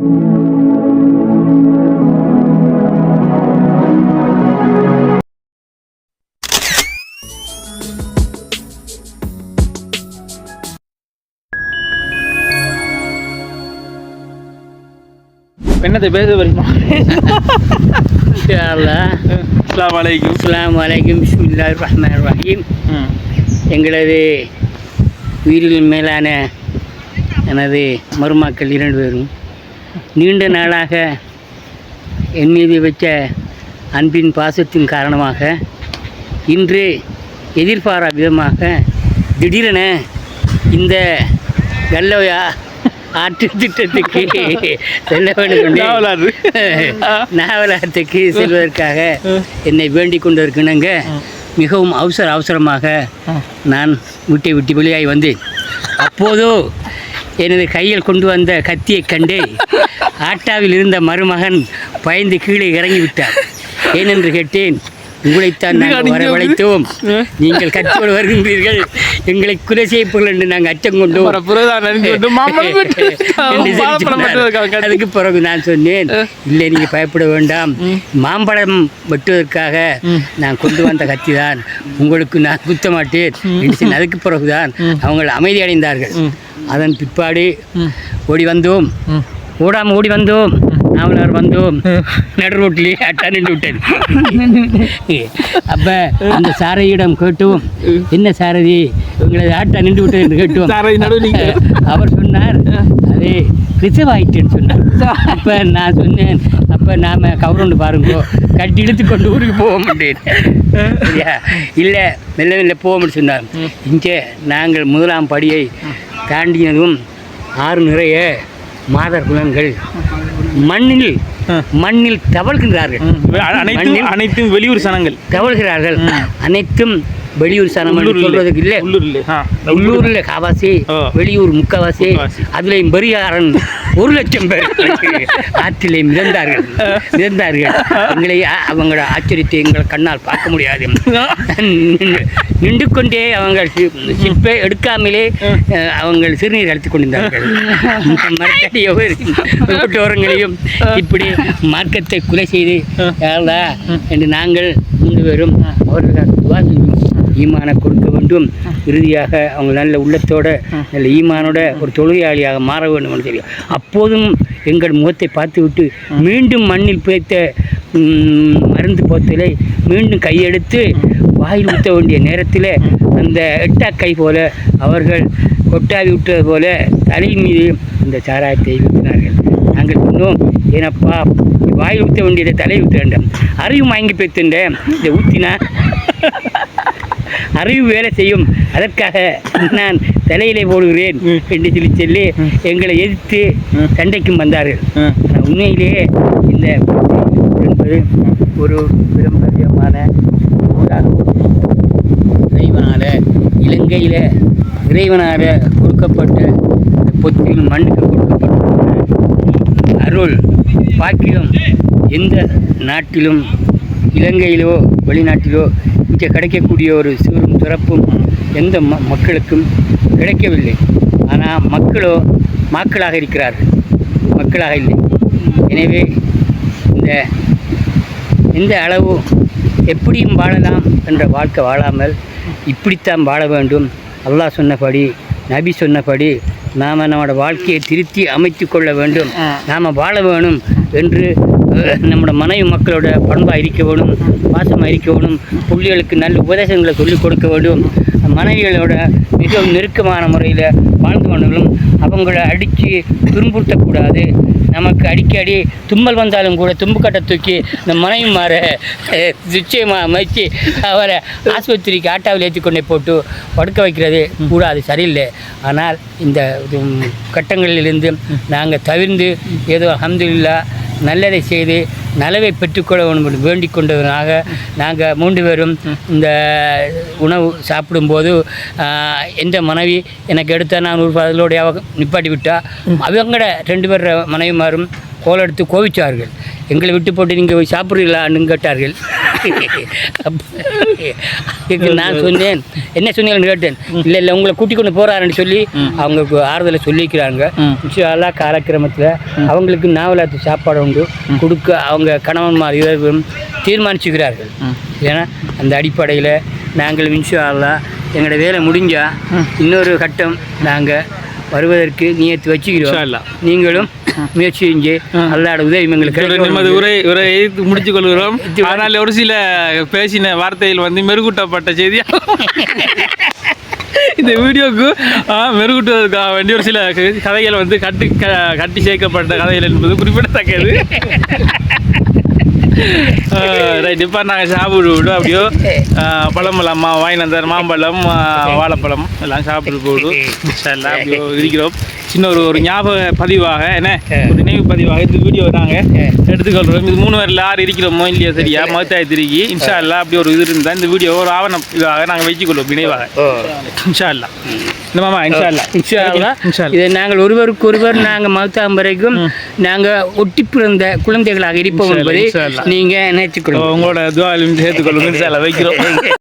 என்னத்தை பேச வரீங்க? அஸ்ஸலாமு அலைக்கும். அஸ்ஸலாமு அலைக்கும். பிஸ்மில்லாஹிர் ரஹ்மானிர் ரஹீம். எங்களது உயிரில் மேலான எனது மருமக்கள் 2 பேரும் நீண்ட நாளாக என் மீது வச்ச அன்பின் பாசத்தின் காரணமாக இன்று எதிர்பாரா விதமாக திடீரென இந்த கல்லோயா ஆற்று திட்டத்துக்கு செல்ல வேண்டும் நாவலாத்துக்கு செல்வதற்காக என்னை வேண்டிக் கொண்டிருக்கினங்க மிகவும் அவசரமாக நான் வீட்டை விட்டு வெளியாகி வந்தேன். அப்போதோ எனது கையில் கொண்டு வந்த கத்தியை கண்டு ஆட்டாவில் இருந்த மருமகன் பயந்து கீழே இறங்கிவிட்டார். ஏனென்று கேட்டேன். உங்களைத்தான் நாங்கள் வரவழைத்தோம், நீங்கள் கத்தியோடு வருகின்றீர்கள், எங்களை குறை செய்யப்போங்கள் என்று நாங்கள் அச்சம் கொண்டோம். அதுக்கு பிறகு நான் சொன்னேன், இல்லை நீங்கள் பயப்பட வேண்டாம், மாம்பழம் வெட்டுவதற்காக நான் கொண்டு வந்த கத்தி தான், உங்களுக்கு நான் குத்த மாட்டேன் என்று சொன்ன. அதுக்கு பிறகுதான் அவங்க அமைதி அடைந்தார்கள். அதன் பிற்பாடு ஓடி வந்தோம், நாவலார் வந்தோம், நடு ரோட்டிலே அட்டா நின்று விட்டேன். அப்போ அந்த சாரதியிடம் கேட்டோம், என்ன சாரதி உங்களது ஆட்டா நின்று விட்டது என்று கேட்டோம். அவர் சொன்னார், அது ரிசர்வ் ஆகிட்டேன்னு சொன்னார். அப்போ நான் சொன்னேன், அப்போ நாம் கவர்ந்து பாருங்கோ, கட்டி இழுத்து கொண்டு ஊருக்கு போக மாட்டேன். சரியா? இல்லை மெல்ல போக சொன்னார். இங்கே நாங்கள் 1ஆம் படியை தாண்டியதும் 6 நிறைய மாதர் குலங்கள் மண்ணில் தவழ்கின்றார்கள். அனைத்தும் வெளியூர் சனங்கள் தவழ்கிறார்கள். அனைத்தும் வெளியூர் சனம் சொல்றதுக்கு இல்லை, உள்ளூரில் காவாசி, வெளியூர் முக்கவாசி. அதுலேயும் பெரியாரன் 1,00,000 பேர் ஆற்றிலே மிதந்தார்கள். எங்களை அவங்களோட ஆச்சரியத்தை எங்கள் கண்ணால் பார்க்க முடியாது. நின்று கொண்டே அவங்க சிப்பை எடுக்காமலே அவங்க சிறுநீர் அழைத்துக் கொண்டிருந்தார்கள். மரத்தடியோரங்களையும் இப்படி மார்க்கத்தை குறை செய்து என்று நாங்கள் 3 பேரும் அவர்கள் ஈமானை கொடுக்க வேண்டும். இறுதியாக அவங்க நல்ல உள்ளத்தோட நல்ல ஈமானோட ஒரு தொழுகையாளியாக மாற வேண்டும் என்று தெரியும். அப்போதும் எங்கள் முகத்தை பார்த்துவிட்டு மீண்டும் மண்ணில் புதைத்த மருந்து போத்தலை மீண்டும் கையெடுத்து வாயில் ஊற்ற வேண்டிய நேரத்தில் அந்த எட்டாக்கை போல அவர்கள் கொட்டாவி விட்டது போல தலையில் மீது அந்த சாராயத்தை ஊற்றினார்கள். நாங்கள் சொன்னோம், ஏனப்பா வாயில் ஊற்ற வேண்டியதை தலையில் ஊற்ற வேண்டும், அறிவு வாங்கி பெற்றுண்ட இதை ஊற்றினா அறிவு வேலை செய்யும், அதற்காக நான் தலையிலே போடுகிறேன் என்று சொல்லி எங்களை எதிர்த்து சண்டைக்கும் வந்தார்கள். உண்மையிலேயே இந்த என்பது ஒரு பெரும்பரியமான இறைவனால் கொடுக்கப்பட்ட பொத்தில் மண்ணுக்கு கொடுக்கப்பட்ட அருள் பாக்கியம் எந்த நாட்டிலும், இலங்கையிலோ வெளிநாட்டிலோ இங்கே கிடைக்கக்கூடிய ஒரு சீரும் சிறப்பும் எந்த மக்களுக்கும் கிடைக்கவில்லை. ஆனால் மக்களோ மக்களாக இருக்கிறார்கள், மக்களாக இல்லை. எனவே இந்த அளவு எப்படியும் வாழலாம் என்ற வாழ்க்கை வாழாமல் இப்படித்தான் வாழ வேண்டும். அல்லாஹ் சொன்னபடி, நபி சொன்னபடி நாம் நம்மளோட வாழ்க்கையை திருத்தி அமைத்து கொள்ள வேண்டும், நாம் வாழ வேணும் என்று நம்மளோட மனைவி மக்களோட பண்பாக இருக்க வேணும், பாசமாக இருக்க வேணும், பிள்ளைகளுக்கு நல்ல உபதேசங்களை சொல்லிக் கொடுக்க வேண்டும், மனைவிகளோட மிகவும் நெருக்கமான முறையில் வாழ்ந்து கொண்டாலும் அவங்கள அடித்து துன்புறுத்தக்கூடாது. நமக்கு அடிக்கடி தும்மல் வந்தாலும் கூட தும்புக்கட்டை தூக்கி இந்த மனைவி மாற நிச்சயமாக அமைச்சு அவரை ஆஸ்பத்திரிக்கு ஆட்டாவில் ஏற்றி கொண்டே போட்டு படுக்க வைக்கிறது கூடாது, சரியில்லை. ஆனால் இந்த கட்டங்களிலிருந்து நாங்கள் தவிர்ந்து ஏதோ அல்ஹம்துலில்லாஹ் நல்லதை செய்து நலவை பெற்றுக்கொள்ள வேண்டும் என்று வேண்டிக் கொண்டதனாக நாங்கள் 3 பேரும் இந்த உணவு சாப்பிடும்போது எந்த மனைவி எனக்கு எடுத்தால் நான் ஒரு பதிலோடைய நிப்பாட்டி விட்டால் அவங்களோட 2 பேர் மனைவிமாரும் கோலெடுத்து கோவிச்சார்கள். எங்களை விட்டு போட்டு நீங்கள் போய் சாப்பிட்றீங்களான்னு கேட்டார்கள். அதுக்கு நான் சொன்னேன், என்ன சொன்னீங்கன்னு கேட்டேன். இல்லை இல்லை உங்களை கூட்டிக் கொண்டு போகிறாருன்னு சொல்லி அவங்களுக்கு ஆறுதலை சொல்லிக்கிறாங்க. இன்ஷா காலக்கிரமத்தில் அவங்களுக்கு நாவலாத்து சாப்பாடு உண்டு கொடுக்க அவங்க கணவன்மார் இருவரும் தீர்மானிச்சுக்கிறார்கள். ஏன்னா அந்த அடிப்படையில் நாங்கள் இன்ஷா அல்லாஹ் எங்களோட வேலை முடிஞ்சால் இன்னொரு கட்டம் நாங்கள் வருவதற்கு நியத்து வச்சுக்கிறோம். நீங்களும் முயற்சி செஞ்சு அல்லாஹ்வோட உதவி எங்களுக்கு நமது உரை முடித்துக் கொள்கிறோம். ஆனால் ஒரு சில பேசின வார்த்தையில் வந்து மெருகூட்டப்பட்ட செய்தி இந்த வீடியோக்கு மெருகூட்டுவதற்காக வேண்டிய ஒரு சில கதைகள் வந்து கட்டி சேர்க்கப்பட்ட கதைகள் என்பது குறிப்பிடத்தக்கது. ரைட், இப்போ நாங்கள் சாப்பிட்டு விடும் அப்படியோ பழமெல்லாம் அம்மா வாங்கினந்தார் மாம்பழம் வாழைப்பழம் எல்லாம் சாப்பிட்டு போடும் எல்லாம் அப்படியோ இருக்கிறோம். சின்ன ஒரு ஞாபக பதிவாக என்ன ஒரு நினைவு பதிவாக இந்த வீடியோ நாங்கள் எடுத்துக்கொள்கிறோம். இது 3 பேரில் 6 இருக்கிறோமோ இல்லையா சரியா மகத்தாய் திருக்கி இன்ஷா அல்லாஹ் அப்படி ஒரு இது இருந்தால் இந்த வீடியோ ஒரு ஆவணம் இதாக நாங்கள் வச்சுக்கொள்வோம் நினைவாக இன்ஷா அல்லாஹ். என்னமாமா இன்ஷா அல்லாஹ் இதை நாங்கள் ஒருவருக்கொருவர் நாங்கள் மகத்தாம் வரைக்கும் நாங்கள் ஒட்டி பிறந்த குழந்தைகளாக இருப்போம் என்பதை நீங்கள் நினைத்துக்கொள்ளும். உங்களோட துவாலையும் சேர்த்துக்கொள்ளும் இன்ஷா அல்லாஹ் வைக்கிறோம்.